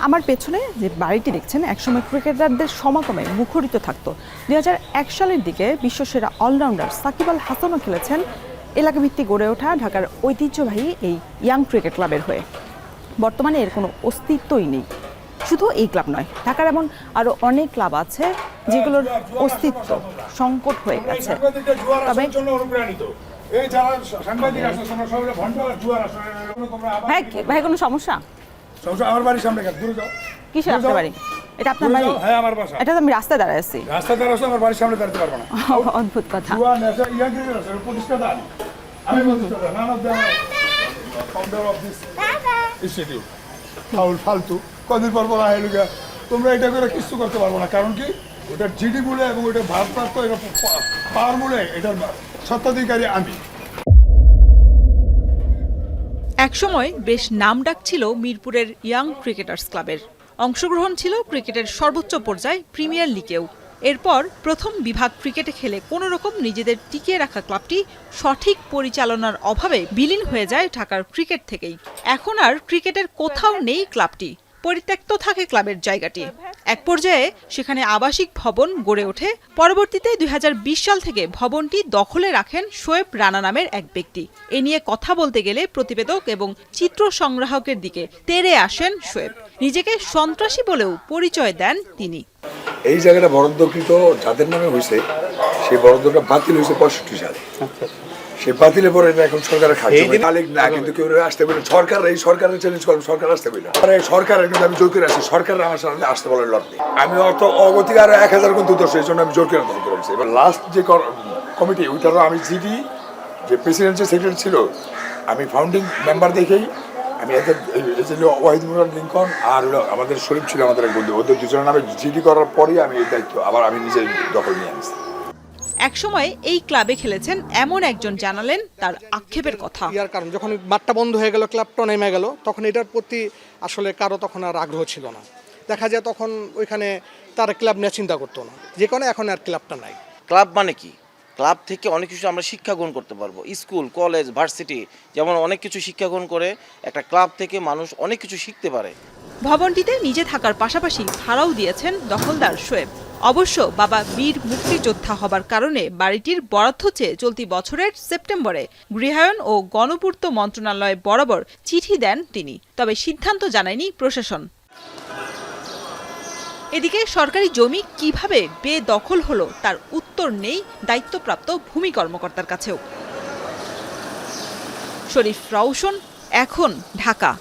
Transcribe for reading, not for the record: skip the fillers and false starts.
আমার পেছনে যে বাড়িটি দেখছেন একসময় ক্রিকেটারদের সমাগমে মুখরিত থাকতো। 2001 সালের দিকে বিশ্বসেরা অলরাউন্ডার সাকিব আল হাসানও খেলেছেন এলাকাভিত্তিক গড়ে ওঠা ঢাকার ঐতিহ্যবাহী এই ইয়াং ক্রিকেট ক্লাবের হয়ে। বর্তমানে এর কোনো অস্তিত্বই নেই। শুধু এই ক্লাব নয়, ঢাকার এমন আরও অনেক ক্লাব আছে যেগুলোর অস্তিত্ব সংকট হয়ে গেছে। তবে ভাই কোনো সমস্যা? আমার বাড়ির সামনে দূরে যাও। কিসের আপনার বাড়ি? এটা আপনার বাড়ি? হ্যাঁ আমার বাসা। এটা তো আমি রাস্তায় দাঁড়ায় আছি। রাস্তায় দাঁড়াচ্ছি, আমার বাড়ির সামনে দাঁড়াতে পারবো না। অদ্ভুত কথা। প্রতিষ্ঠাতা আমি প্রতিষ্ঠাতা none of the founder of this institute. ফালতু কদিন পর পর আহেলুগা তোমরা এটা করে কিছু করতে পারবো না। কারণ কি ওটার জিডি বলে এবং ওটা ভারপ্রাপ্ত পাওয়ার বলে এটার স্বত্বাধিকারী আমি। একসময় বেশ নামডাক ছিল মিরপুরের ইয়াং ক্রিকেটার্স ক্লাবের। অংশগ্রহণ ছিল ক্রিকেটের সর্বোচ্চ পর্যায় প্রিমিয়ার লিগেও। এরপর প্রথম বিভাগ ক্রিকেটে খেলে কোনো রকম নিজেদের টিকিয়ে রাখা ক্লাবটি সঠিক পরিচালনার অভাবে বিলীন হয়ে যায় ঢাকার ক্রিকেট থেকেই। এখন আর ক্রিকেটের কোথাও নেই ক্লাবটি, পরিত্যক্ত থাকে ক্লাবের জায়গাটি। এক পর্যায়ে সেখানে আবাসিক ভবন গড়ে ওঠে। পরবর্তীতে 2020 সাল থেকে ভবনটি দখলে রাখেন শোয়েব রানা নামের এক ব্যক্তি। এ নিয়ে কথা বলতে গেলে প্রতিবেদক এবং চিত্র সংগ্রাহকের দিকে তেড়ে আসেন শোয়েব। নিজেকে সন্ত্রাসী বলেও পরিচয় দেন তিনি। এই জায়গাটা বরাদ্দকৃত যাদের নামে হয়েছে সেই বরাদ্দটা বাতিল হয়েছে 65 সালে। সেই বাতিলের পরে এখন সরকারের খাচ্ছে মালিক না, কিন্তু কেউ আসতে পারে। সরকার এই সরকারের চ্যালেঞ্জ করবে, সরকার আসতে পারে। সরকারের কিন্তু আমি জোর করে আসি, সরকার আমার সামনে আসতে বলে লড়তে। আমি অত অগতিক আরো 1000 গুণ দোষ, এই জন্য আমি জোর করে ধরতে পারছি। এবার লাস্ট যে কমিটি ওইটারও আমি জিডি যে প্রেসিডেন্সি সেক্রেটারি ছিল, আমি ফাউন্ডিং মেম্বার দেখেই আমি এদের ওয়াহিদুর লিঙ্কন আর আমাদের শরীফ ছিল আমাদের এক বন্ধু, ওদের দুজনের নামে জিডি করার পরেই আমি এই দায়িত্ব আবার আমি নিজে দখল নিয়ে আনছি। একসময় এই ক্লাবে খেলেছেন এমন একজন জানালেন তার আক্ষেপের কথা। ইয়ার কারণ যখন মাঠটা বন্ধ হয়ে গেল, ক্লাবটা নেমে গেল, তখন এটার প্রতি আসলে কারো তখন আর আগ্রহ ছিল না। দেখা যায় তখন ওইখানে তার ক্লাব নিয়ে চিন্তা করতো না, যে কারণে এখন আর ক্লাবটা নাই। ক্লাব মানে কি? ক্লাব থেকে অনেক কিছু আমরা শিক্ষা গ্রহণ করতে পারবো। স্কুল, কলেজ, ভার্সিটি যেমন অনেক কিছু শিক্ষা গ্রহণ করে, একটা ক্লাব থেকে মানুষ অনেক কিছু শিখতে পারে। ভবনটিতে নিজে থাকার পাশাপাশি ভাড়াও দিয়েছেন দখলদার শোয়েব। অবশ্য বাবা বীর মুক্তিযোদ্ধা হবার কারণে বাড়িটির বরাদ্দ চেয়ে চলতি বছরের সেপ্টেম্বরে গৃহায়ন ও গণপূর্ত মন্ত্রণালয়ে বরাবর চিঠি দেন তিনি। তবে সিদ্ধান্ত জানায়নি প্রশাসন। এদিকে সরকারি জমি কিভাবে বেদখল হলো তার উত্তর নেই দায়িত্বপ্রাপ্ত ভূমি কর্মকর্তার কাছেও। শরীফ রওশন, এখন, ঢাকা।